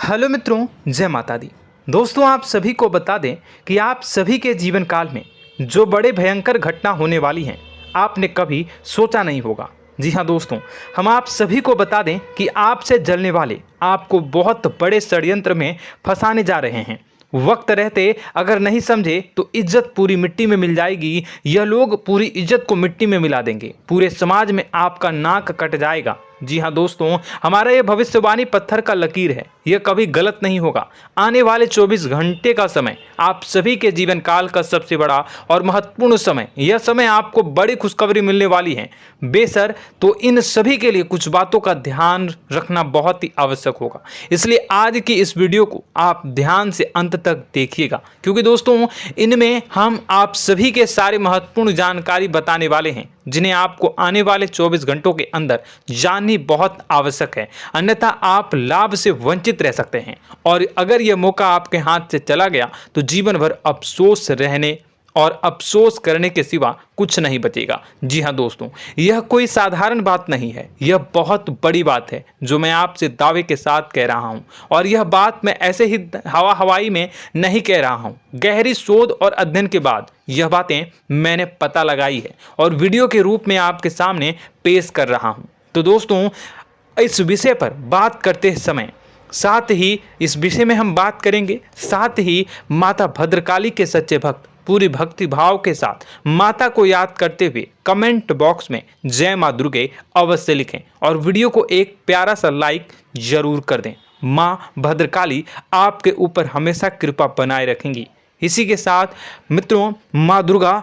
Hello मित्रों, जय माता दी। दोस्तों, आप सभी को बता दें कि आप सभी के जीवन काल में जो बड़े भयंकर घटना होने वाली हैं, आपने कभी सोचा नहीं होगा। जी हाँ दोस्तों, हम आप सभी को बता दें कि आपसे जलने वाले आपको बहुत बड़े षड्यंत्र में फंसाने जा रहे हैं। वक्त रहते अगर नहीं समझे तो इज्जत पूरी मिट्टी में मिल जाएगी। यह लोग पूरी इज्जत को मिट्टी में मिला देंगे। पूरे समाज में आपका नाक कट जाएगा। जी हाँ दोस्तों, हमारा यह भविष्यवाणी पत्थर का लकीर है, यह कभी गलत नहीं होगा। आने वाले 24 घंटे का समय आप सभी के जीवन काल का सबसे बड़ा और महत्वपूर्ण समय। यह समय आपको बड़ी खुशखबरी मिलने वाली है बेसर, तो इन सभी के लिए कुछ बातों का ध्यान रखना बहुत ही आवश्यक होगा। इसलिए आज की इस वीडियो को आप ध्यान से अंत तक देखिएगा, क्योंकि दोस्तों इनमें हम आप सभी के सारे महत्वपूर्ण जानकारी बताने वाले हैं, जिन्हें आपको आने वाले 24 घंटों के अंदर जाननी बहुत आवश्यक है। अन्यथा आप लाभ से वंचित रह सकते हैं, और अगर यह मौका आपके हाथ से चला गया तो जीवन भर अफसोस रहने और अफसोस करने के सिवा कुछ नहीं बचेगा। जी हाँ दोस्तों, यह कोई साधारण बात नहीं है, यह बहुत बड़ी बात है जो मैं आपसे दावे के साथ कह रहा हूँ। और यह बात मैं ऐसे ही हवाई में नहीं कह रहा हूँ। गहरी शोध और अध्ययन के बाद यह बातें मैंने पता लगाई है और वीडियो के रूप में आपके सामने पेश कर रहा हूँ। तो दोस्तों, इस विषय पर बात करते समय साथ ही इस विषय में हम बात करेंगे, साथ ही माता भद्रकाली के सच्चे भक्त पूरी भक्ति भाव के साथ माता को याद करते हुए कमेंट बॉक्स में जय मां दुर्गे अवश्य लिखें और वीडियो को एक प्यारा सा लाइक जरूर कर दें। मां भद्रकाली आपके ऊपर हमेशा कृपा बनाए रखेंगी। इसी के साथ मित्रों, मां दुर्गा,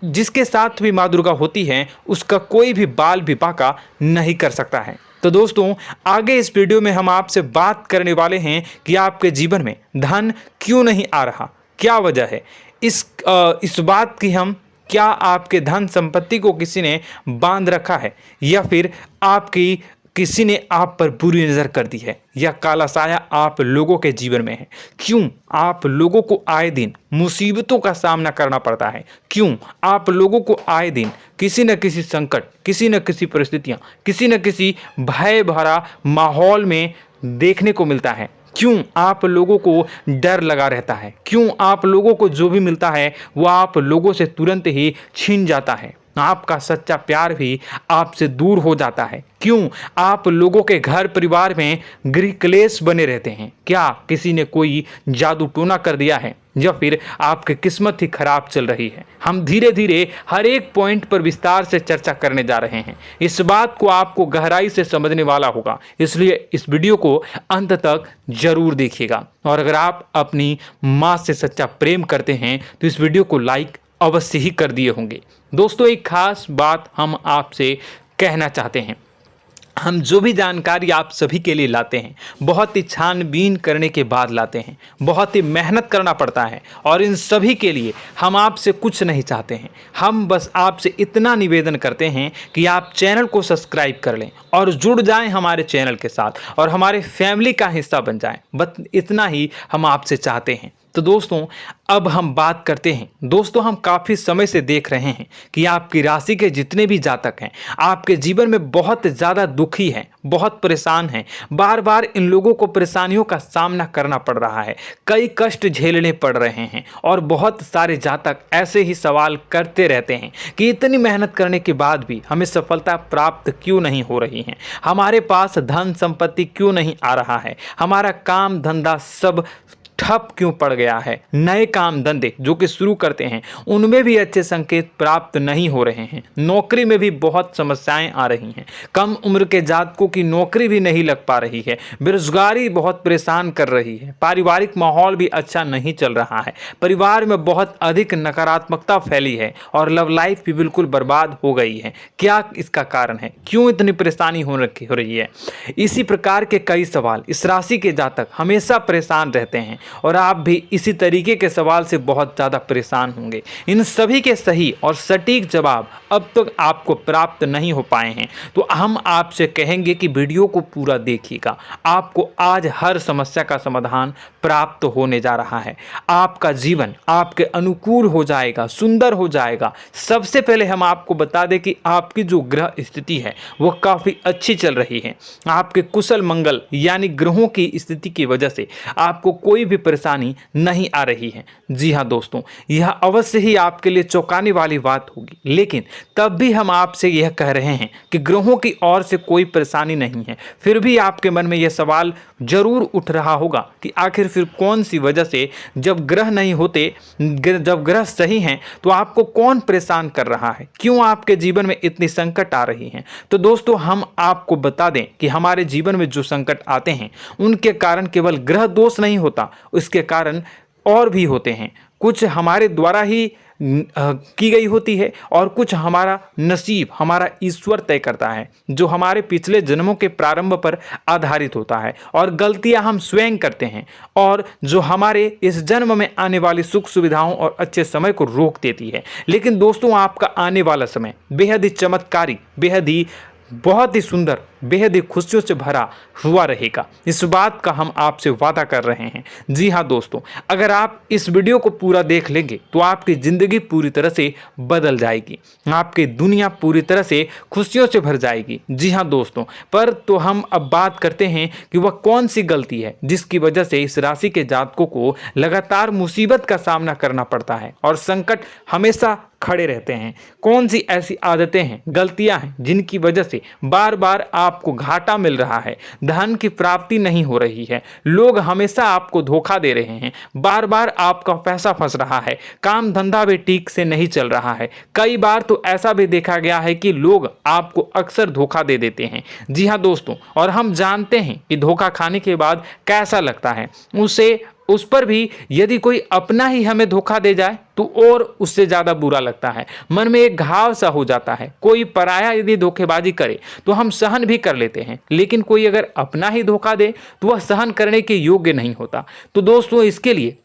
जिसके साथ भी मां दुर्गा होती हैं, उसका कोई भी बाल भी बांका नहीं कर सकता है। तो दोस्तों, आगे इस वीडियो में हम आपसे बात करने वाले हैं कि आपके जीवन में धन क्यों नहीं आ रहा, क्या वजह है इस बात की। हम क्या आपके धन संपत्ति को किसी ने बांध रखा है, या फिर आपकी किसी ने आप पर बुरी नज़र कर दी है, या काला साया आप लोगों के जीवन में है। क्यों आप लोगों को आए दिन मुसीबतों का सामना करना पड़ता है, क्यों आप लोगों को आए दिन किसी न किसी संकट, किसी न किसी परिस्थितियां, किसी न किसी भय भरा माहौल में देखने को मिलता है, क्यों आप लोगों को डर लगा रहता है, क्यों आप लोगों को जो भी मिलता है वो आप लोगों से तुरंत ही छीन जाता है, आपका सच्चा प्यार भी आपसे दूर हो जाता है, क्यों आप लोगों के घर परिवार में गृह क्लेश बने रहते हैं। क्या किसी ने कोई जादू टोना कर दिया है, या फिर आपकी किस्मत ही खराब चल रही है। हम धीरे धीरे हर एक पॉइंट पर विस्तार से चर्चा करने जा रहे हैं। इस बात को आपको गहराई से समझने वाला होगा, इसलिए इस वीडियो को अंत तक जरूर देखिएगा। और अगर आप अपनी माँ से सच्चा प्रेम करते हैं तो इस वीडियो को लाइक अवश्य ही कर दिए होंगे। दोस्तों, एक खास बात हम आपसे कहना चाहते हैं। हम जो भी जानकारी आप सभी के लिए लाते हैं, बहुत ही छानबीन करने के बाद लाते हैं, बहुत ही मेहनत करना पड़ता है, और इन सभी के लिए हम आपसे कुछ नहीं चाहते हैं। हम बस आपसे इतना निवेदन करते हैं कि आप चैनल को सब्सक्राइब कर लें और जुड़ जाएं हमारे चैनल के साथ और हमारे फैमिली का हिस्सा बन जाएं। बस इतना ही हम आपसे चाहते हैं। तो दोस्तों, अब हम बात करते हैं। दोस्तों, हम काफ़ी समय से देख रहे हैं कि आपकी राशि के जितने भी जातक हैं, आपके जीवन में बहुत ज़्यादा दुखी हैं, बहुत परेशान हैं। बार बार इन लोगों को परेशानियों का सामना करना पड़ रहा है, कई कष्ट झेलने पड़ रहे हैं, और बहुत सारे जातक ऐसे ही सवाल करते रहते हैं कि इतनी मेहनत करने के बाद भी हमें सफलता प्राप्त क्यों नहीं हो रही है, हमारे पास धन संपत्ति क्यों नहीं आ रहा है, हमारा काम धंधा सब ठप क्यों पड़ गया है, नए काम धंधे जो कि शुरू करते हैं उनमें भी अच्छे संकेत प्राप्त नहीं हो रहे हैं, नौकरी में भी बहुत समस्याएं आ रही हैं, कम उम्र के जातकों की नौकरी भी नहीं लग पा रही है, बेरोजगारी बहुत परेशान कर रही है, पारिवारिक माहौल भी अच्छा नहीं चल रहा है, परिवार में बहुत अधिक नकारात्मकता फैली है, और लव लाइफ भी बिल्कुल बर्बाद हो गई है। क्या इसका कारण है, क्यों इतनी परेशानी हो रही है? इसी प्रकार के कई सवाल इस राशि के जातक हमेशा परेशान रहते हैं, और आप भी इसी तरीके के सवाल से बहुत ज़्यादा परेशान होंगे। इन सभी के सही और सटीक जवाब अब तक आपको प्राप्त नहीं हो पाए हैं, तो हम आपसे कहेंगे कि वीडियो को पूरा देखिएगा। आपको आज हर समस्या का समाधान प्राप्त होने जा रहा है। आपका जीवन आपके अनुकूल हो जाएगा, सुंदर हो जाएगा। सबसे पहले हम आपको बता दें कि आपकी जो ग्रह स्थिति है वो काफ़ी अच्छी चल रही है। आपके कुशल मंगल यानी ग्रहों की स्थिति की वजह से आपको कोई भी परेशानी नहीं आ रही है। जी हाँ दोस्तों, यह अवश्य ही आपके लिए चौंकाने वाली बात होगी, लेकिन तब भी हम आपसे यह कह रहे हैं कि ग्रहों की ओर से कोई परेशानी नहीं है। फिर भी आपके मन में यह सवाल जरूर उठ रहा होगा कि आखिर फिर कौन सी वजह से, जब ग्रह नहीं होते, जब ग्रह सही हैं, तो आपको कौन परेशान कर रहा है, क्यों आपके जीवन में इतनी संकट आ रही हैं। तो दोस्तों, हम आपको बता दें कि हमारे जीवन में जो संकट आते हैं उनके कारण केवल ग्रह दोष नहीं होता, उसके कारण और भी होते हैं। कुछ हमारे द्वारा ही की गई होती है और कुछ हमारा नसीब, हमारा ईश्वर तय करता है, जो हमारे पिछले जन्मों के प्रारंभ पर आधारित होता है। और गलतियां हम स्वयं करते हैं और जो हमारे इस जन्म में आने वाली सुख सुविधाओं और अच्छे समय को रोक देती है। लेकिन दोस्तों, आपका आने वाला समय बेहद ही चमत्कारी, बेहद ही बहुत ही सुंदर, बेहद ही खुशियों से भरा हुआ रहेगा। इस बात का हम आपसे वादा कर रहे हैं। जी हाँ दोस्तों, अगर आप इस वीडियो को पूरा देख लेंगे तो आपकी ज़िंदगी पूरी तरह से बदल जाएगी, आपकी दुनिया पूरी तरह से खुशियों से भर जाएगी। जी हाँ दोस्तों, पर तो हम अब बात करते हैं कि वह कौन सी गलती है जिसकी वजह से इस राशि के जातकों को लगातार मुसीबत का सामना करना पड़ता है और संकट हमेशा खड़े रहते हैं। कौन सी ऐसी आदतें हैं, गलतियां हैं जिनकी वजह से बार बार आपको घाटा मिल रहा है, धन की प्राप्ति नहीं हो रही है, लोग हमेशा आपको धोखा दे रहे हैं, बार बार आपका पैसा फंस रहा है, काम धंधा भी ठीक से नहीं चल रहा है। कई बार तो ऐसा भी देखा गया है कि लोग आपको अक्सर धोखा दे देते हैं। जी हाँ दोस्तों, और हम जानते हैं कि धोखा खाने के बाद कैसा लगता है। उस पर भी यदि कोई अपना ही हमें धोखा दे जाए तो और उससे ज़्यादा बुरा लगता है, मन में एक घाव सा हो जाता है। कोई पराया यदि धोखेबाजी करे तो हम सहन भी कर लेते हैं, लेकिन कोई अगर अपना ही धोखा दे तो वह सहन करने के योग्य नहीं होता। तो दोस्तों, इसके लिए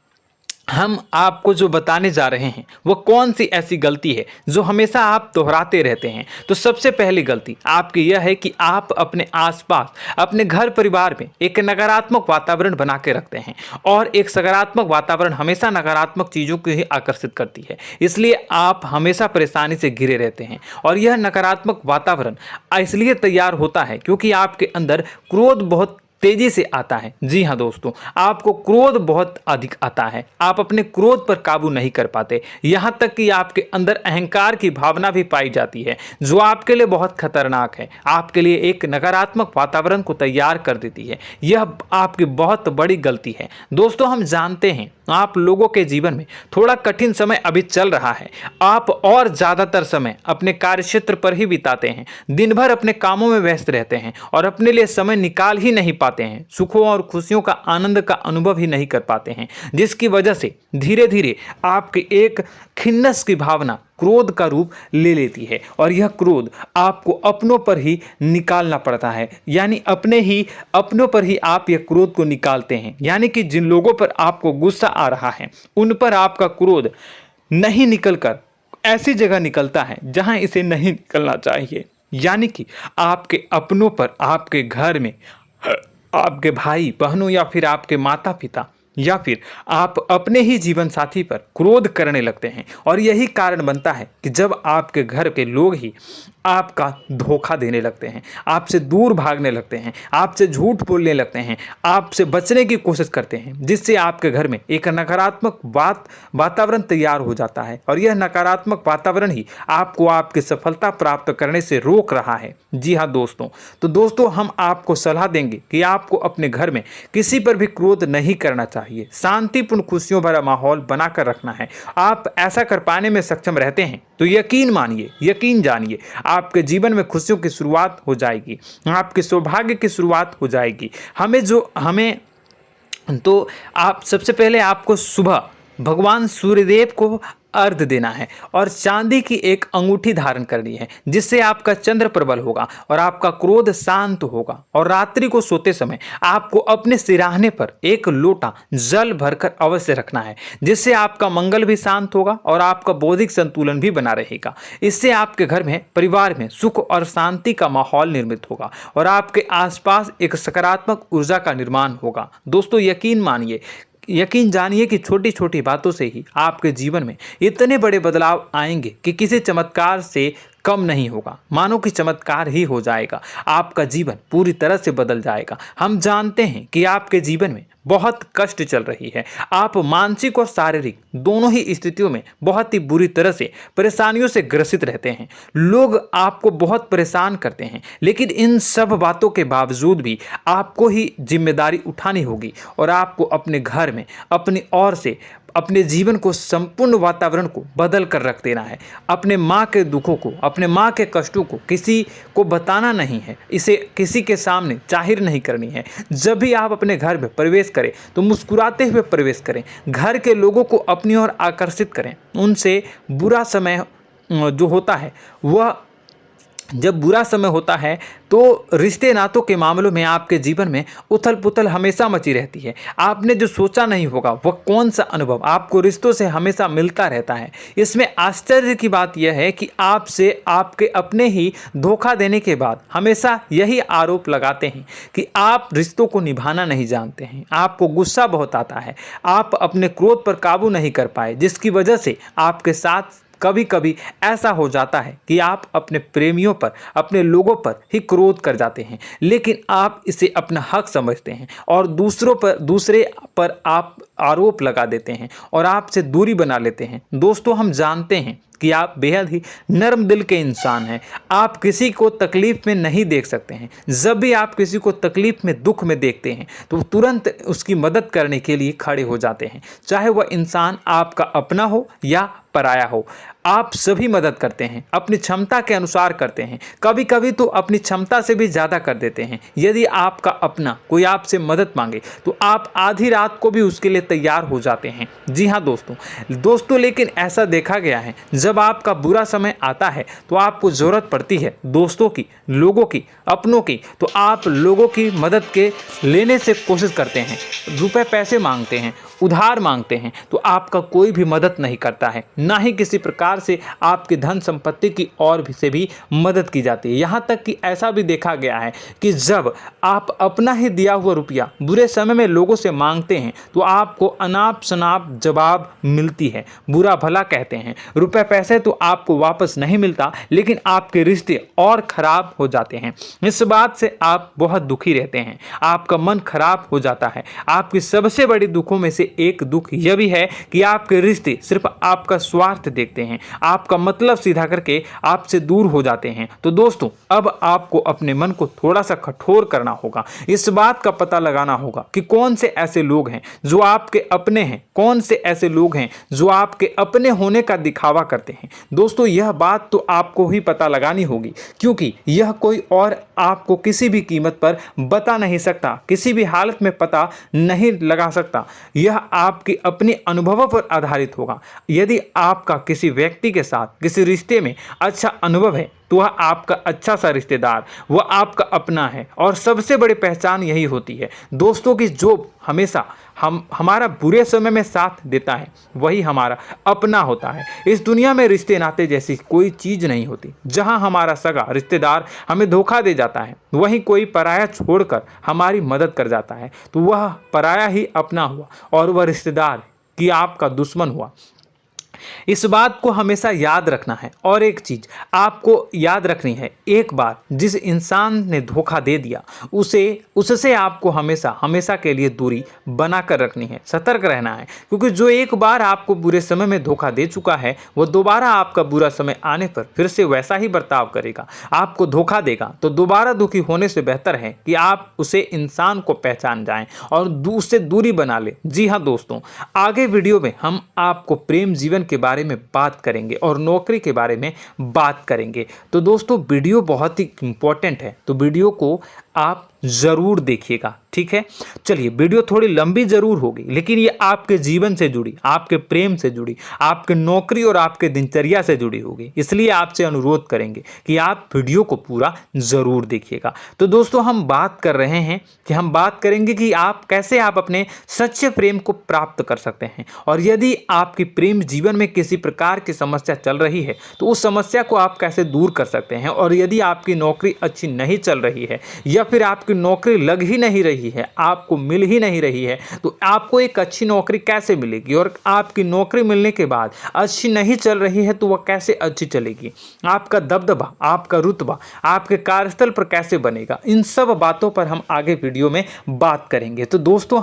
हम आपको जो बताने जा रहे हैं वो कौन सी ऐसी गलती है जो हमेशा आप दोहराते रहते हैं। तो सबसे पहली गलती आपकी यह है कि आप अपने आसपास, अपने घर परिवार में एक नकारात्मक वातावरण बना के रखते हैं, और एक सकारात्मक वातावरण हमेशा नकारात्मक चीज़ों को ही आकर्षित करती है। इसलिए आप हमेशा परेशानी से घिरे रहते हैं, और यह नकारात्मक वातावरण इसलिए तैयार होता है क्योंकि आपके अंदर क्रोध बहुत तेजी से आता है। जी हाँ दोस्तों, आपको क्रोध बहुत अधिक आता है, आप अपने क्रोध पर काबू नहीं कर पाते, यहाँ तक कि आपके अंदर अहंकार की भावना भी पाई जाती है, जो आपके लिए बहुत खतरनाक है, आपके लिए एक नकारात्मक वातावरण को तैयार कर देती है। यह आपकी बहुत बड़ी गलती है। दोस्तों, हम जानते हैं आप लोगों के जीवन में थोड़ा कठिन समय अभी चल रहा है। आप और ज़्यादातर समय अपने कार्यक्षेत्र पर ही बिताते हैं, दिन भर अपने कामों में व्यस्त रहते हैं और अपने लिए समय निकाल ही नहीं पाते हैं, सुखों और खुशियों का आनंद का अनुभव ही नहीं कर पाते हैं, जिसकी वजह से धीरे धीरे आपकी एक खिन्नस की भावना क्रोध का रूप ले लेती है, और यह क्रोध आपको अपनों पर ही निकालना पड़ता है। यानी अपनों पर ही आप यह क्रोध को निकालते हैं। यानी कि जिन लोगों पर आपको गुस्सा आ रहा है उन पर आपका क्रोध नहीं निकलकर ऐसी जगह निकलता है जहां इसे नहीं निकलना चाहिए। यानी कि आपके अपनों पर, आपके घर में आपके भाई बहनों या फिर आपके माता पिता या फिर आप अपने ही जीवन साथी पर क्रोध करने लगते हैं, और यही कारण बनता है कि जब आपके घर के लोग ही आपका धोखा देने लगते हैं, आपसे दूर भागने लगते हैं, आपसे झूठ बोलने लगते हैं, आपसे बचने की कोशिश करते हैं, जिससे आपके घर में एक नकारात्मक वातावरण तैयार हो जाता है, और यह नकारात्मक वातावरण ही आपको आपकी सफलता प्राप्त करने से रोक रहा है। जी हाँ दोस्तों, तो दोस्तों, हम आपको सलाह देंगे कि आपको अपने घर में किसी पर भी क्रोध नहीं करना चाहिए, शांतिपूर्ण खुशियों भरा माहौल बनाकर रखना है। आप ऐसा कर पाने में सक्षम रहते हैं तो यकीन मानिए, यकीन जानिए, आपके जीवन में खुशियों की शुरुआत हो जाएगी, आपके सौभाग्य की शुरुआत हो जाएगी। आप सबसे पहले आपको सुबह भगवान सूर्यदेव को अर्घ देना है और चांदी की एक अंगूठी धारण करनी है, जिससे आपका चंद्र प्रबल होगा और आपका क्रोध शांत होगा। और रात्रि को सोते समय आपको अपने सिरहाने पर एक लोटा जल भरकर अवश्य रखना है, जिससे आपका मंगल भी शांत होगा और आपका बौद्धिक संतुलन भी बना रहेगा। इससे आपके घर में, परिवार में सुख और शांति का माहौल निर्मित होगा और आपके आसपास एक सकारात्मक ऊर्जा का निर्माण होगा। दोस्तों यकीन जानिए कि छोटी छोटी बातों से ही आपके जीवन में इतने बड़े बदलाव आएंगे कि किसी चमत्कार से कम नहीं होगा। मानो कि चमत्कार ही हो जाएगा, आपका जीवन पूरी तरह से बदल जाएगा। हम जानते हैं कि आपके जीवन में बहुत कष्ट चल रही है, आप मानसिक और शारीरिक दोनों ही स्थितियों में बहुत ही बुरी तरह से परेशानियों से ग्रसित रहते हैं। लोग आपको बहुत परेशान करते हैं, लेकिन इन सब बातों के बावजूद भी आपको ही जिम्मेदारी उठानी होगी और आपको अपने घर में अपनी ओर से अपने जीवन को, संपूर्ण वातावरण को बदल कर रख देना है। अपने माँ के दुखों को, अपने माँ के कष्टों को किसी को बताना नहीं है, इसे किसी के सामने जाहिर नहीं करनी है। जब भी आप अपने घर में प्रवेश करें तो मुस्कुराते हुए प्रवेश करें, घर के लोगों को अपनी ओर आकर्षित करें। उनसे बुरा समय जो होता है वह जब बुरा समय होता है तो रिश्ते नातों के मामलों में आपके जीवन में उथल पुथल हमेशा मची रहती है। आपने जो सोचा नहीं होगा वह कौन सा अनुभव आपको रिश्तों से हमेशा मिलता रहता है। इसमें आश्चर्य की बात यह है कि आपसे आपके अपने ही धोखा देने के बाद हमेशा यही आरोप लगाते हैं कि आप रिश्तों को निभाना नहीं जानते हैं, आपको गुस्सा बहुत आता है, आप अपने क्रोध पर काबू नहीं कर पाए, जिसकी वजह से आपके साथ कभी कभी ऐसा हो जाता है कि आप अपने प्रेमियों पर, अपने लोगों पर ही क्रोध कर जाते हैं, लेकिन आप इसे अपना हक समझते हैं और दूसरे पर आप आरोप लगा देते हैं और आपसे दूरी बना लेते हैं। दोस्तों हम जानते हैं कि आप बेहद ही नर्म दिल के इंसान हैं। आप किसी को तकलीफ में नहीं देख सकते हैं। जब भी आप किसी को तकलीफ में, दुख में देखते हैं तो तुरंत उसकी मदद करने के लिए खड़े हो जाते हैं, चाहे वह इंसान आपका अपना हो या पराया हो। आप सभी मदद करते हैं, अपनी क्षमता के अनुसार करते हैं, कभी कभी तो अपनी क्षमता से भी ज़्यादा कर देते हैं। यदि आपका अपना कोई आपसे मदद मांगे तो आप आधी रात को भी उसके लिए तैयार हो जाते हैं। जी हाँ दोस्तों, लेकिन ऐसा देखा गया है जब आपका बुरा समय आता है तो आपको ज़रूरत पड़ती है दोस्तों की, लोगों की, अपनों की, तो आप लोगों की मदद के लेने से कोशिश करते हैं, रुपए पैसे मांगते हैं, उधार मांगते हैं, तो आपका कोई भी मदद नहीं करता है, ना ही किसी प्रकार से आपकी धन संपत्ति की और भी से भी मदद की जाती है। यहाँ तक कि ऐसा भी देखा गया है कि जब आप अपना ही दिया हुआ रुपया बुरे समय में लोगों से मांगते हैं तो आपको अनाप शनाप जवाब मिलती है, बुरा भला कहते हैं। रुपए पैसे तो आपको वापस नहीं मिलता, लेकिन आपके रिश्ते और खराब हो जाते हैं। इस बात से आप बहुत दुखी रहते हैं, आपका मन खराब हो जाता है। आपकी सबसे बड़ी दुखों में से एक दुख यह भी है कि आपके रिश्ते सिर्फ आपका स्वार्थ देखते हैं, आपका मतलब सीधा करके आपसे दूर हो जाते हैं। तो दोस्तों अब आपको अपने मन को थोड़ा सा कठोर करना होगा, इस बात का पता लगाना होगा कि कौन से ऐसे लोग हैं जो आपके अपने हैं, कौन से ऐसे लोग हैं जो आपके अपने होने का दिखावा करते हैं। दोस्तों यह बात तो आपको ही पता लगानी होगी, क्योंकि यह कोई और आपको किसी भी कीमत पर बता नहीं सकता, किसी भी हालत में पता नहीं लगा सकता। यह आपके अपने अनुभवों पर आधारित होगा। यदि आपका किसी व्यक्ति के साथ किसी रिश्ते में अच्छा अनुभव है तो वह आपका अच्छा सा रिश्तेदार, वह आपका अपना है, और सबसे बड़ी पहचान यही होती है दोस्तों की जो हमेशा हमारा बुरे समय में साथ देता है वही हमारा अपना होता है। इस दुनिया में रिश्ते नाते जैसी कोई चीज़ नहीं होती। जहां हमारा सगा रिश्तेदार हमें धोखा दे जाता है, वहीं कोई पराया छोड़कर हमारी मदद कर जाता है तो वह पराया ही अपना हुआ और वह रिश्तेदार कि आपका दुश्मन हुआ। इस बात को हमेशा याद रखना है। और एक चीज आपको याद रखनी है, एक बार जिस इंसान ने धोखा दे दिया उससे आपको हमेशा के लिए दूरी बनाकर रखनी है, सतर्क रहना है, क्योंकि जो एक बार आपको बुरे समय में धोखा दे चुका है वो दोबारा आपका बुरा समय आने पर फिर से वैसा ही बर्ताव करेगा, आपको धोखा देगा। तो दोबारा दुखी होने से बेहतर है कि आप उसे इंसान को पहचान जाएं और उससे दूरी बना ले। जी हाँ दोस्तों, आगे वीडियो में हम आपको प्रेम जीवन के बारे में बात करेंगे और नौकरी के बारे में बात करेंगे। तो दोस्तों वीडियो बहुत ही इंपॉर्टेंट है, तो वीडियो को आप ज़रूर देखिएगा, ठीक है। चलिए, वीडियो थोड़ी लंबी ज़रूर होगी, लेकिन ये आपके जीवन से जुड़ी, आपके प्रेम से जुड़ी, आपके नौकरी और आपके दिनचर्या से जुड़ी होगी, इसलिए आपसे अनुरोध करेंगे कि आप वीडियो को पूरा ज़रूर देखिएगा। तो दोस्तों, हम बात कर रहे हैं कि हम बात करेंगे कि आप कैसे आप अपने सच्चे प्रेम को प्राप्त कर सकते हैं, और यदि आपकी प्रेम जीवन में किसी प्रकार की समस्या चल रही है तो उस समस्या को आप कैसे दूर कर सकते हैं, और यदि आपकी नौकरी अच्छी नहीं चल रही है या फिर आपकी नौकरी लग ही नहीं रही है, आपको मिल ही नहीं रही है, तो आपको एक अच्छी नौकरी कैसे मिलेगी, और आपकी नौकरी मिलने के बाद अच्छी नहीं चल रही है तो वह कैसे अच्छी चलेगी, आपका दबदबा, आपका रुतबा आपके कार्यस्थल पर कैसे बनेगा, इन सब बातों पर हम आगे वीडियो में बात करेंगे। तो दोस्तों,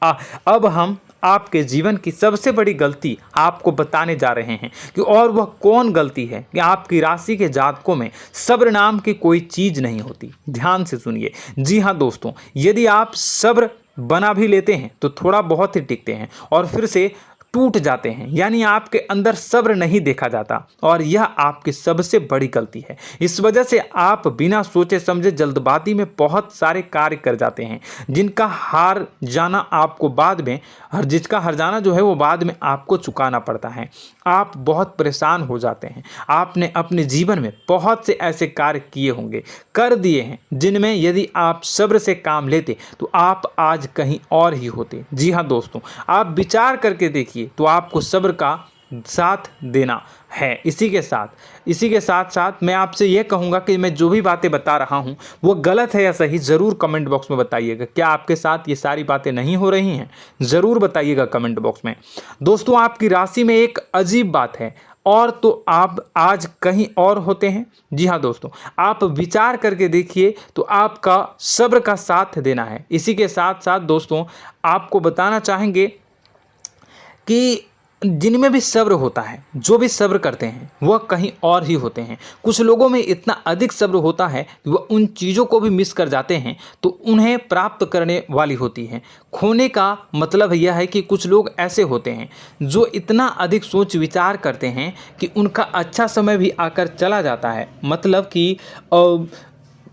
अब हम आपके जीवन की सबसे बड़ी गलती आपको बताने जा रहे हैं कि और वह कौन गलती है कि आपकी राशि के जातकों में सब्र नाम की कोई चीज़ नहीं होती। ध्यान से सुनिए। जी हाँ दोस्तों, यदि आप सब्र बना भी लेते हैं तो थोड़ा बहुत ही टिकते हैं और फिर से टूट जाते हैं, यानी आपके अंदर सब्र नहीं देखा जाता, और यह आपकी सबसे बड़ी गलती है। इस वजह से आप बिना सोचे समझे जल्दबाजी में बहुत सारे कार्य कर जाते हैं, जिसका हार जाना जो है वो बाद में आपको चुकाना पड़ता है। आप बहुत परेशान हो जाते हैं। आपने अपने जीवन में बहुत से ऐसे कार्य किए होंगे, कर दिए हैं, जिनमें यदि आप सब्र से काम लेते तो आप आज कहीं और ही होते। जी हाँ दोस्तों, आप विचार करके देखिए तो आपको सब्र का साथ देना है। इसी के साथ मैं आपसे यह कहूँगा कि मैं जो भी बातें बता रहा हूँ वो गलत है या सही, ज़रूर कमेंट बॉक्स में बताइएगा। क्या आपके साथ ये सारी बातें नहीं हो रही हैं? ज़रूर बताइएगा कमेंट बॉक्स में। दोस्तों, आपकी राशि में एक अजीब बात है, और तो आप आज कहीं और होते हैं। जी हाँ दोस्तों, आप विचार करके देखिए तो आपका सब्र का साथ देना है। इसी के साथ साथ दोस्तों, आपको बताना चाहेंगे कि जिनमें भी सब्र होता है, जो भी सब्र करते हैं, वह कहीं और ही होते हैं। कुछ लोगों में इतना अधिक सब्र होता है कि वह उन चीज़ों को भी मिस कर जाते हैं तो उन्हें प्राप्त करने वाली होती हैं। खोने का मतलब यह है कि कुछ लोग ऐसे होते हैं जो इतना अधिक सोच विचार करते हैं कि उनका अच्छा समय भी आकर चला जाता है, मतलब कि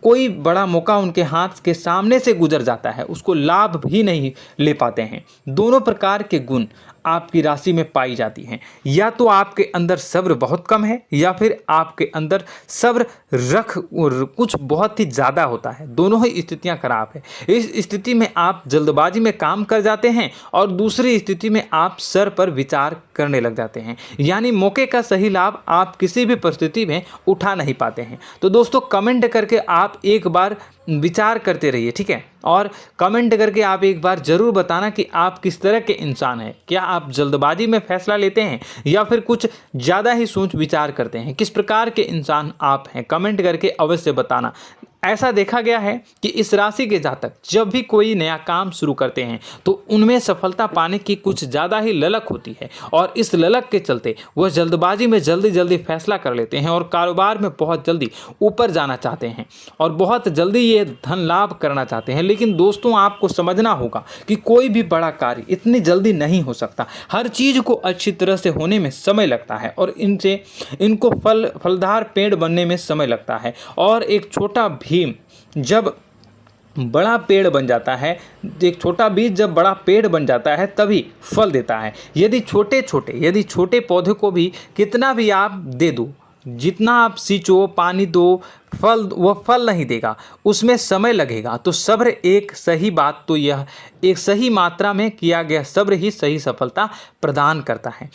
कोई बड़ा मौका उनके हाथ के सामने से गुजर जाता है, उसको लाभ भी नहीं ले पाते हैं। दोनों प्रकार के गुण आपकी राशि में पाई जाती हैं। या तो आपके अंदर सब्र बहुत कम है, या फिर आपके अंदर सब्र कुछ बहुत ही ज़्यादा होता है। दोनों ही स्थितियां खराब है। इस स्थिति में आप जल्दबाजी में काम कर जाते हैं, और दूसरी स्थिति में आप सर पर विचार करने लग जाते हैं, यानी मौके का सही लाभ आप किसी भी परिस्थिति में उठा नहीं पाते हैं। तो दोस्तों, कमेंट करके आप एक बार विचार करते रहिए, ठीक है, और कमेंट करके आप एक बार ज़रूर बताना कि आप किस तरह के इंसान हैं। क्या आप जल्दबाजी में फैसला लेते हैं या फिर कुछ ज़्यादा ही सोच विचार करते हैं? किस प्रकार के इंसान आप हैं, कमेंट करके अवश्य बताना। ऐसा देखा गया है कि इस राशि के जातक जब भी कोई नया काम शुरू करते हैं तो उनमें सफलता पाने की कुछ ज़्यादा ही ललक होती है, और इस ललक के चलते वह जल्दबाजी में जल्दी फैसला कर लेते हैं और कारोबार में बहुत जल्दी ऊपर जाना चाहते हैं और बहुत जल्दी ये धन लाभ करना चाहते हैं। लेकिन दोस्तों, आपको समझना होगा कि कोई भी बड़ा कार्य इतनी जल्दी नहीं हो सकता। हर चीज़ को अच्छी तरह से होने में समय लगता है, और इनको फलदार पेड़ बनने में समय लगता है। और एक छोटा भीम जब बड़ा पेड़ बन जाता है, एक छोटा बीज जब बड़ा पेड़ बन जाता है तभी फल देता है। यदि छोटे पौधे को भी कितना भी आप दे दो, जितना आप सींचो, पानी दो, वह फल नहीं देगा, उसमें समय लगेगा। तो सब्र एक सही बात, तो यह एक सही मात्रा में किया गया सब्र ही सही सफलता प्रदान करता है,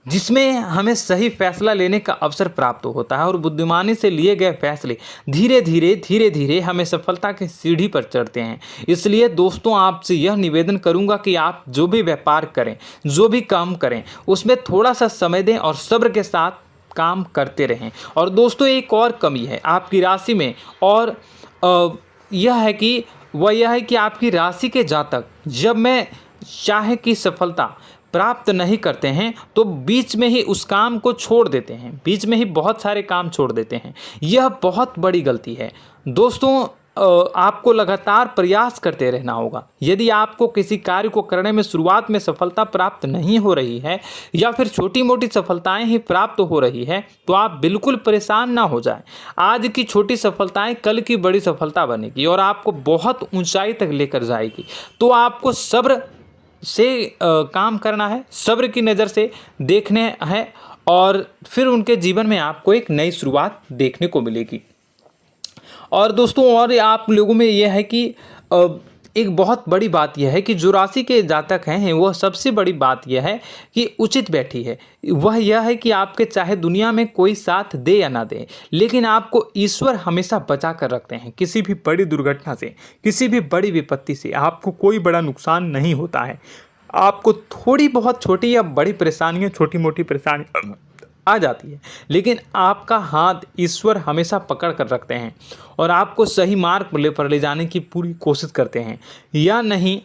जिसमें हमें सही फैसला लेने का अवसर प्राप्त होता है, और बुद्धिमानी से लिए गए फैसले धीरे धीरे हमें सफलता की सीढ़ी पर चढ़ते हैं। इसलिए दोस्तों, आपसे यह निवेदन करूंगा कि आप जो भी व्यापार करें, जो भी काम करें, उसमें थोड़ा सा समय दें और सब्र के साथ काम करते रहें। और दोस्तों, एक और कमी है आपकी राशि में, और यह है कि आपकी राशि के जातक जब मैं चाहे कि सफलता प्राप्त नहीं करते हैं तो बीच में ही उस काम को छोड़ देते हैं, बीच में ही बहुत सारे काम छोड़ देते हैं। यह बहुत बड़ी गलती है दोस्तों। आपको लगातार प्रयास करते रहना होगा। यदि आपको किसी कार्य को करने में शुरुआत में सफलता प्राप्त नहीं हो रही है या फिर छोटी मोटी सफलताएं ही प्राप्त हो रही है तो आप बिल्कुल परेशान ना हो जाएं। आज की छोटी सफलताएं कल की बड़ी सफलता बनेगी और आपको बहुत ऊंचाई तक लेकर जाएगी। तो आपको सब्र से काम करना है, सब्र की नज़र से देखने हैं और फिर उनके जीवन में आपको एक नई शुरुआत देखने को मिलेगी। और दोस्तों और आप लोगों में यह है कि एक बहुत बड़ी बात यह है कि जो राशि के जातक हैं वह सबसे बड़ी बात यह है कि उचित बैठी है। वह यह है कि आपके चाहे दुनिया में कोई साथ दे या ना दे, लेकिन आपको ईश्वर हमेशा बचा कर रखते हैं। किसी भी बड़ी दुर्घटना से, किसी भी बड़ी विपत्ति से आपको कोई बड़ा नुकसान नहीं होता है। आपको थोड़ी बहुत छोटी या बड़ी परेशानियाँ, छोटी मोटी परेशानी आ जाती है, लेकिन आपका हाथ ईश्वर हमेशा पकड़ कर रखते हैं और आपको सही मार्ग पर ले जाने की पूरी कोशिश करते हैं। या नहीं,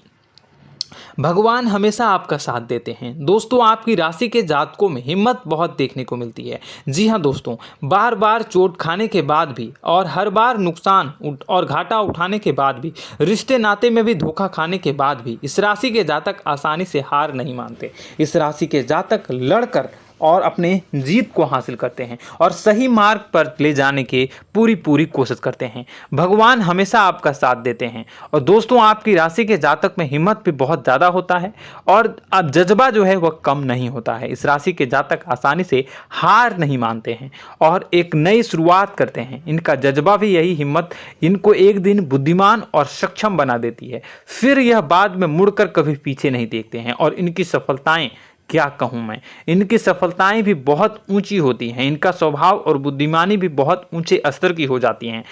भगवान हमेशा आपका साथ देते हैं। दोस्तों आपकी राशि के जातकों में हिम्मत बहुत देखने को मिलती है। जी हाँ दोस्तों, बार बार चोट खाने के बाद भी और हर बार नुकसान और घाटा उठाने के बाद भी, रिश्ते नाते में भी धोखा खाने के बाद भी इस राशि के जातक आसानी से हार नहीं मानते। इस राशि के जातक लड़कर और अपने जीत को हासिल करते हैं और सही मार्ग पर ले जाने की पूरी कोशिश करते हैं। भगवान हमेशा आपका साथ देते हैं। और दोस्तों आपकी राशि के जातक में हिम्मत भी बहुत ज़्यादा होता है और अब जज्बा जो है वह कम नहीं होता है। इस राशि के जातक आसानी से हार नहीं मानते हैं और एक नई शुरुआत करते हैं। इनका जज्बा भी यही हिम्मत इनको एक दिन बुद्धिमान और सक्षम बना देती है। फिर यह बाद में मुड़कर कभी पीछे नहीं देखते हैं और इनकी सफलताएं, क्या कहूँ मैं, इनकी सफलताएं भी बहुत ऊंची होती हैं। इनका स्वभाव और बुद्धिमानी भी बहुत ऊंचे स्तर की हो जाती हैं।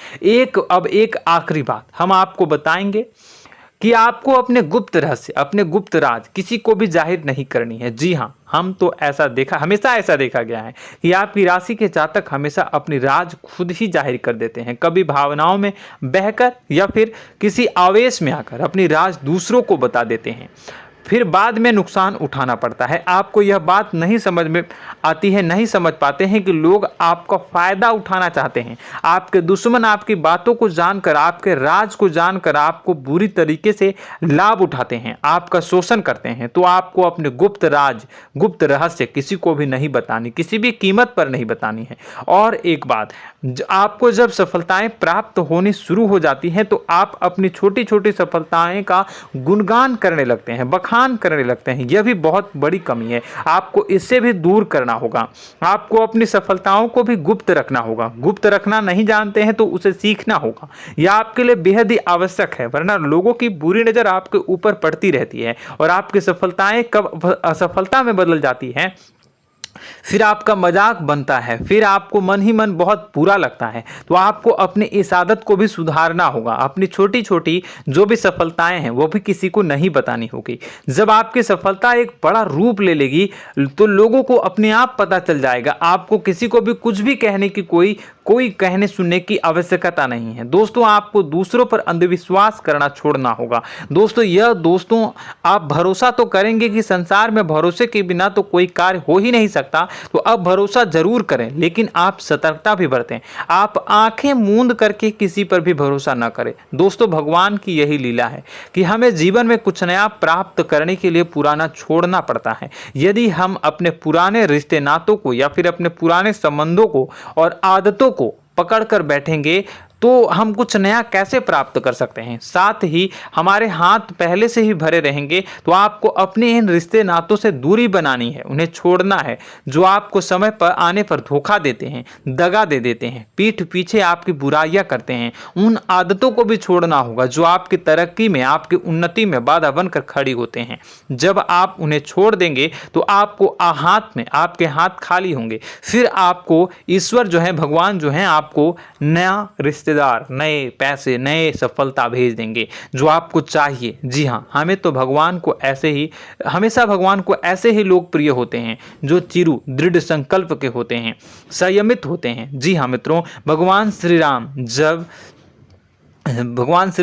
अब एक आखिरी बात हम आपको बताएंगे कि आपको अपने गुप्त रहस्य, अपने गुप्त राज किसी को भी जाहिर नहीं करनी है। जी हाँ, हम तो हमेशा ऐसा देखा गया है कि आपकी राशि के जातक हमेशा अपनी राज खुद ही जाहिर कर देते हैं। कभी भावनाओं में बहकर या फिर किसी आवेश में आकर अपनी राज दूसरों को बता देते हैं, फिर बाद में नुकसान उठाना पड़ता है। आपको यह बात नहीं समझ में आती है, नहीं समझ पाते हैं कि लोग आपका फ़ायदा उठाना चाहते हैं। आपके दुश्मन आपकी बातों को जानकर, आपके राज को जानकर आपको बुरी तरीके से लाभ उठाते हैं, आपका शोषण करते हैं। तो आपको अपने गुप्त राज, गुप्त रहस्य किसी को भी नहीं बतानी, किसी भी कीमत पर नहीं बतानी है। और एक बात, आपको जब सफलताएं प्राप्त होनी शुरू हो जाती हैं तो आप अपनी छोटी छोटी सफलताएं का गुणगान करने लगते हैं, बखान करने लगते हैं। यह भी बहुत बड़ी कमी है, आपको इससे भी दूर करना होगा। आपको अपनी सफलताओं को भी गुप्त रखना होगा। गुप्त रखना नहीं जानते हैं तो उसे सीखना होगा। यह आपके लिए बेहद ही आवश्यक है, वरना लोगों की बुरी नज़र आपके ऊपर पड़ती रहती है और आपकी सफलताएं कब असफलता में बदल जाती हैं, फिर आपका मजाक बनता है, फिर आपको मन ही मन बहुत बुरा लगता है। तो आपको अपनी इस आदत को भी सुधारना होगा। अपनी छोटी छोटी जो भी सफलताएं हैं वो भी किसी को नहीं बतानी होगी। जब आपकी सफलता एक बड़ा रूप ले लेगी तो लोगों को अपने आप पता चल जाएगा। आपको किसी को भी कुछ भी कहने की कोई कहने सुनने की आवश्यकता नहीं है। दोस्तों आपको दूसरों पर अंधविश्वास करना छोड़ना होगा। दोस्तों आप भरोसा तो करेंगे कि संसार में भरोसे के बिना तो कोई कार्य हो ही नहीं सकता, तो अब भरोसा जरूर करें, लेकिन आप सतर्कता भी बरतें। आप आंखें मूंद करके किसी पर भी भरोसा न करें। दोस्तों भगवान की यही लीला है कि हमें जीवन में कुछ नया प्राप्त करने के लिए पुराना छोड़ना पड़ता है। यदि हम अपने पुराने रिश्ते नातों को या फिर अपने पुराने संबंधों को और आदतों को पकड़ कर बैठेंगे तो हम कुछ नया कैसे प्राप्त कर सकते हैं। साथ ही हमारे हाथ पहले से ही भरे रहेंगे। तो आपको अपने इन रिश्ते नातों से दूरी बनानी है, उन्हें छोड़ना है जो आपको समय पर आने पर धोखा देते हैं, दगा दे देते हैं, पीठ पीछे आपकी बुराइयां करते हैं। उन आदतों को भी छोड़ना होगा जो आपकी तरक्की में, आपकी उन्नति में बाधा बनकर खड़ी होते हैं। जब आप उन्हें छोड़ देंगे तो आपको आपके हाथ खाली होंगे। फिर आपको ईश्वर जो है, भगवान जो है, आपको नया रिश्तेदार, नए पैसे, नए सफलता भेज देंगे जो आपको चाहिए। जी हाँ, हमेशा भगवान को ऐसे ही लोग प्रिय होते हैं जो चिरु दृढ़ संकल्प के होते हैं, संयमित होते हैं। जी हाँ मित्रों, भगवान श्री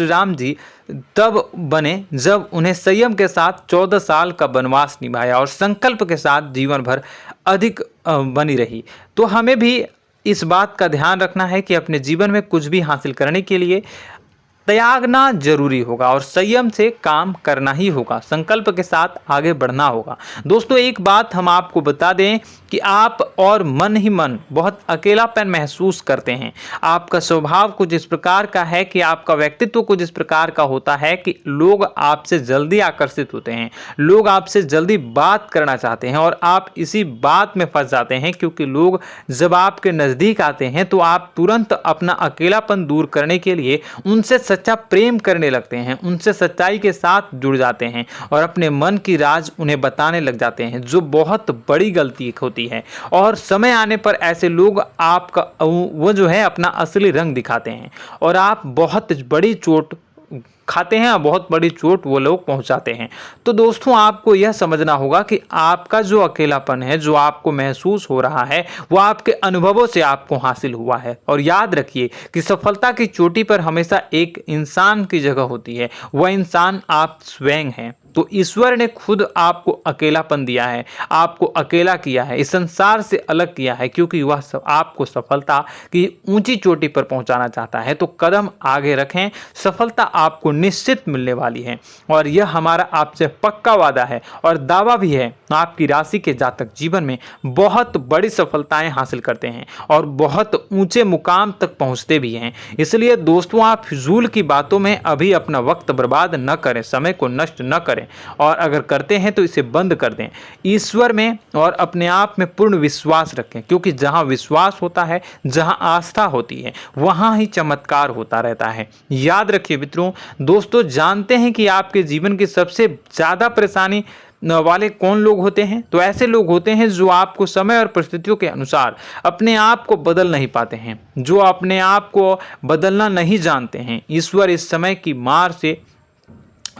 राम जी तब बने जब उन्हें संयम के साथ 14 साल का वनवास निभाया और संकल्प के साथ जीवन भर अधिक बनी रही। तो हमें भी इस बात का ध्यान रखना है कि अपने जीवन में कुछ भी हासिल करने के लिए त्यागना जरूरी होगा और संयम से काम करना ही होगा। संकल्प के साथ आगे बढ़ना होगा। दोस्तों एक बात हम आपको बता दें कि आप और मन ही मन बहुत अकेलापन महसूस करते हैं। आपका स्वभाव कुछ इस प्रकार का है कि आपका व्यक्तित्व कुछ इस प्रकार का होता है कि लोग आपसे जल्दी आकर्षित होते हैं, लोग आपसे जल्दी बात करना चाहते हैं और आप इसी बात में फंस जाते हैं, क्योंकि लोग जब आपके नज़दीक आते हैं तो आप तुरंत अपना अकेलापन दूर करने के लिए उनसे सच्चा प्रेम करने लगते हैं, उनसे सच्चाई के साथ जुड़ जाते हैं और अपने मन की राज उन्हें बताने लग जाते हैं, जो बहुत बड़ी गलती होती है। और समय आने पर ऐसे लोग आपका वो जो है अपना असली रंग दिखाते हैं और आप बहुत बड़ी चोट खाते हैं और बहुत बड़ी चोट वो लोग पहुंचाते हैं। तो दोस्तों आपको यह समझना होगा कि आपका जो अकेलापन है, जो आपको महसूस हो रहा है, वो आपके अनुभवों से आपको हासिल हुआ है। और याद रखिए कि सफलता की चोटी पर हमेशा एक इंसान की जगह होती है, वह इंसान आप स्वयं हैं। तो ईश्वर ने खुद आपको अकेलापन दिया है, आपको अकेला किया है, इस संसार से अलग किया है, क्योंकि वह आपको सफलता की ऊंची चोटी पर पहुंचाना चाहता है। तो कदम आगे रखें, सफलता आपको निश्चित मिलने वाली है और यह हमारा आपसे पक्का वादा है और दावा भी है। आपकी राशि के जातक जीवन में बहुत बड़ी सफलताएं हासिल करते हैं और बहुत ऊंचे मुकाम तक पहुंचते भी हैं। इसलिए दोस्तों आप फिजूल की बातों में अभी अपना वक्त बर्बाद न करें, समय को नष्ट न करें और अगर करते हैं तो इसे बंद कर दें। ईश्वर में और अपने आप में पूर्ण विश्वास रखें, क्योंकि जहां विश्वास होता है, जहां आस्था होती है, वहां ही चमत्कार होता रहता है। याद रखिए मित्रों, दोस्तों जानते हैं कि आपके जीवन की सबसे ज्यादा परेशानी वाले कौन लोग होते हैं? तो ऐसे लोग होते हैं जो आपको समय और परिस्थितियों के अनुसार अपने आप को बदल नहीं पाते हैं, जो अपने आप को बदलना नहीं जानते हैं। ईश्वर इस समय की मार से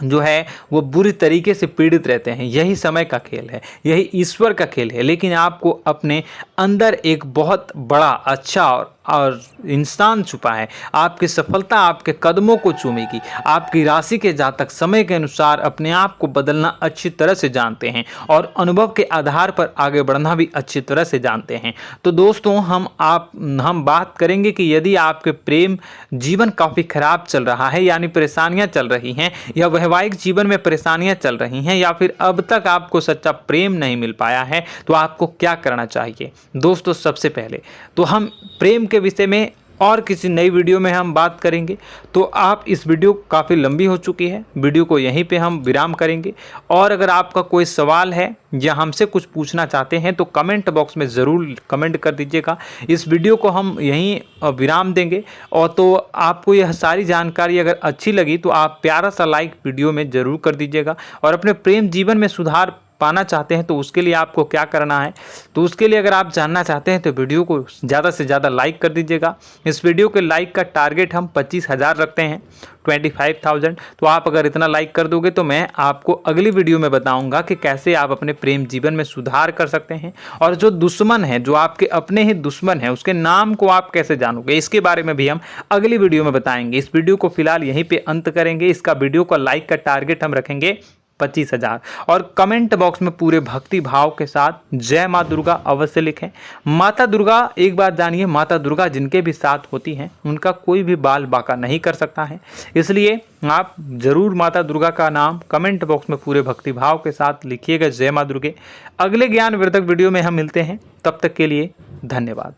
जो है वो बुरी तरीके से पीड़ित रहते हैं। यही समय का खेल है, यही ईश्वर का खेल है। लेकिन आपको अपने अंदर एक बहुत बड़ा अच्छा और इंसान छुपा है। आपकी सफलता आपके कदमों को चूमेगी। आपकी राशि के जातक समय के अनुसार अपने आप को बदलना अच्छी तरह से जानते हैं और अनुभव के आधार पर आगे बढ़ना भी अच्छी तरह से जानते हैं। तो दोस्तों हम बात करेंगे कि यदि आपके प्रेम जीवन काफ़ी खराब चल रहा है, यानी परेशानियां चल रही हैं, या वैवाहिक जीवन में परेशानियां चल रही हैं, या फिर अब तक आपको सच्चा प्रेम नहीं मिल पाया है, तो आपको क्या करना चाहिए? दोस्तों सबसे पहले तो हम प्रेम के विषय में और किसी नई वीडियो में हम बात करेंगे। तो आप इस वीडियो काफ़ी लंबी हो चुकी है, वीडियो को यहीं पे हम विराम करेंगे। और अगर आपका कोई सवाल है या हमसे कुछ पूछना चाहते हैं तो कमेंट बॉक्स में ज़रूर कमेंट कर दीजिएगा। इस वीडियो को हम यहीं विराम देंगे। और तो आपको यह सारी जानकारी अगर अच्छी लगी तो आप प्यारा सा लाइक वीडियो में ज़रूर कर दीजिएगा। और अपने प्रेम जीवन में सुधार पाना चाहते हैं तो उसके लिए आपको क्या करना है, तो उसके लिए अगर आप जानना चाहते हैं तो वीडियो को ज़्यादा से ज़्यादा लाइक कर दीजिएगा। इस वीडियो के लाइक का टारगेट हम 25,000 रखते हैं, 25,000। तो आप अगर इतना लाइक कर दोगे तो मैं आपको अगली वीडियो में बताऊंगा कि कैसे आप अपने प्रेम जीवन में सुधार कर सकते हैं। और जो दुश्मन है, जो आपके अपने ही दुश्मन है, उसके नाम को आप कैसे जानोगे, इसके बारे में भी हम अगली वीडियो में बताएंगे। इस वीडियो को फिलहाल यहीं पे अंत करेंगे। इसका वीडियो का लाइक का टारगेट हम रखेंगे 25,000। और कमेंट बॉक्स में पूरे भक्ति भाव के साथ जय माँ दुर्गा अवश्य लिखें। माता दुर्गा, एक बात जानिए, माता दुर्गा जिनके भी साथ होती हैं उनका कोई भी बाल बाका नहीं कर सकता है। इसलिए आप जरूर माता दुर्गा का नाम कमेंट बॉक्स में पूरे भक्ति भाव के साथ लिखिएगा, जय माँ दुर्गे। अगले ज्ञानवर्धक वीडियो में हम मिलते हैं, तब तक के लिए धन्यवाद।